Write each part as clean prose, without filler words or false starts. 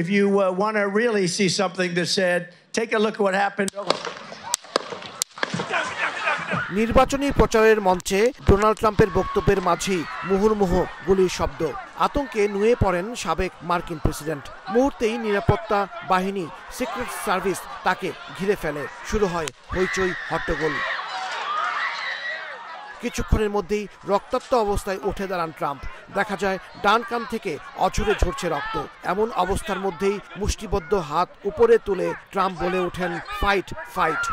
If you want to really see something that said, take a look at what happened. নির্বাচনী প্রচারের মঞ্চে Donald ট্রাম্পের বক্তব্যের মাঝেই মুহুর্মুহু গুলির শব্দ। আতঙ্কে নুয়ে পড়েন সাবেক মার্কিন প্রেসিডেন্ট। মুহূর্তেই নিরাপত্তা বাহিনী সিক্রেট সার্ভিস তাকে ঘিরে ফেলে। শুরু হয় হইচই হট্টগোল। কিছুক্ষণের মধ্যেই রক্তাক্ত অবস্থায় উঠে দাঁড়ান ট্রাম্প। দেখা যায় ডান কান থেকে অঝরে ঝরছে রক্ত। এমন অবস্থার মধ্যেই মুষ্টিবদ্ধ হাত উপরে তুলে ট্রাম্প বলে ওঠেন, ফাইট ফাইট।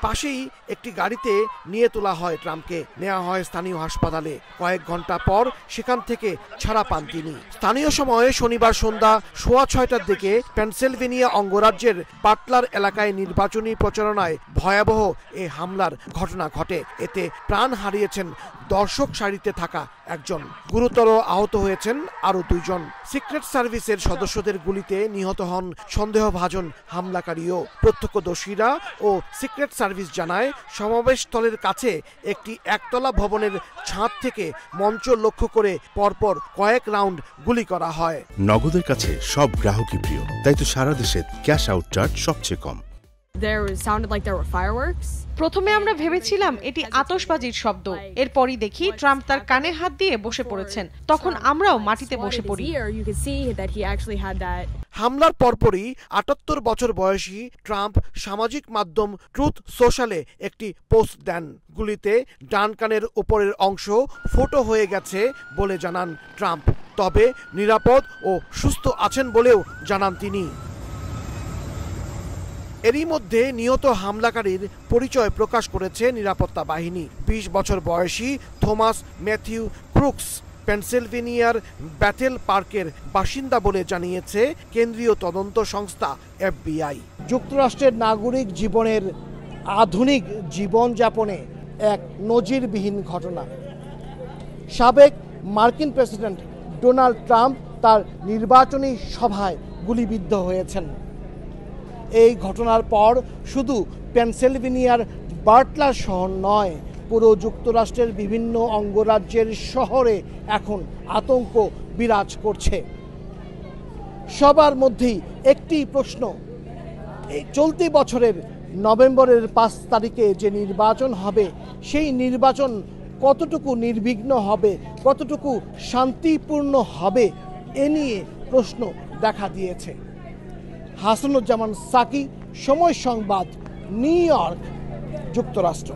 পাশেই একটি গাড়িতে নিয়ে তোলা হয় ট্রাম্পকে। নেওয়া হয় স্থানীয় হাসপাতালে। কয়েক ঘন্টা পর সেখান থেকে ছাড়া পান তিনি। স্থানীয় সময়ে শনিবার সন্ধ্যা 6:15টার দিকে পেনসিলভেনিয়া অঙ্গরাজ্যের বাটলার এলাকায় নির্বাচনী প্রচারণায় ভয়াবহ এ হামলার ঘটনা ঘটে। এতে প্রাণ হারিয়েছেন দর্শক সারিতে থাকা একজন, গুরুতর আহত হয়েছেন আরো 2 জন। সিক্রেট সার্ভিসের সদস্যদের গুলিতে নিহত হন সন্দেহভাজন হামলাকারীও। প্রত্যক্ষদর্শীরা ও সিক্রেট সার্ভিস জানায়, সমাবেশস্থলের কাছে একটি একতলা ভবনের ছাদ থেকে মঞ্চ লক্ষ্য করে পরপর কয়েক রাউন্ড গুলি করা হয়। নগদের কাছে সব গ্রাহকই প্রিয়, তাই তো সারা দেশে ক্যাশ আউট চার্জ সবচেয়ে কম। প্রথমে আমরা ভেবেছিলাম এটি আতশবাজির শব্দ। এরপরই দেখি ট্রাম্প তার কানে হাত দিয়ে বসে পড়েছেন। তখন আমরাও মাটিতে বসে পড়ি। হামলার পরপরই 78 বছর বয়সী ট্রাম্প সামাজিক মাধ্যম ট্রুথ সোশ্যালে একটি পোস্ট দেন। গুলিতে ডান কানের উপরের অংশ ফোটো হয়ে গেছে বলে জানান ট্রাম্প। তবে নিরাপদ ও সুস্থ আছেন বলেও জানান তিনি। এরই মধ্যে নিহত হামলাকারীর পরিচয় প্রকাশ করেছে নিরাপত্তা বাহিনী। 20 বছর বয়সী থমাস ম্যাথিউ ক্রুকস পেনসিলভেনিয়ার ব্যাটেল পার্কের বাসিন্দা বলে জানিয়েছে কেন্দ্রীয় তদন্ত সংস্থা FBI। যুক্তরাষ্ট্রের নাগরিক জীবনের আধুনিক জীবনযাপনে এক নজিরবিহীন ঘটনা। সাবেক মার্কিন প্রেসিডেন্ট ডোনাল্ড ট্রাম্প তার নির্বাচনী সভায় গুলিবিদ্ধ হয়েছেন। এই ঘটনার পর শুধু পেনসিলভেনিয়ার বাটলার শহর নয়, পুরো যুক্তরাষ্ট্রের বিভিন্ন অঙ্গরাজ্যের শহরে এখন আতঙ্ক বিরাজ করছে। সবার মধ্যেই একটি প্রশ্ন, এই চলতি বছরের নভেম্বরের 5 তারিখে যে নির্বাচন হবে, সেই নির্বাচন কতটুকু নির্বিঘ্ন হবে, কতটুকু শান্তিপূর্ণ হবে, এ নিয়ে প্রশ্ন দেখা দিয়েছে। হাসানুজ্জামান সাকি, সময় সংবাদ, নিউ ইয়র্ক, যুক্তরাষ্ট্র।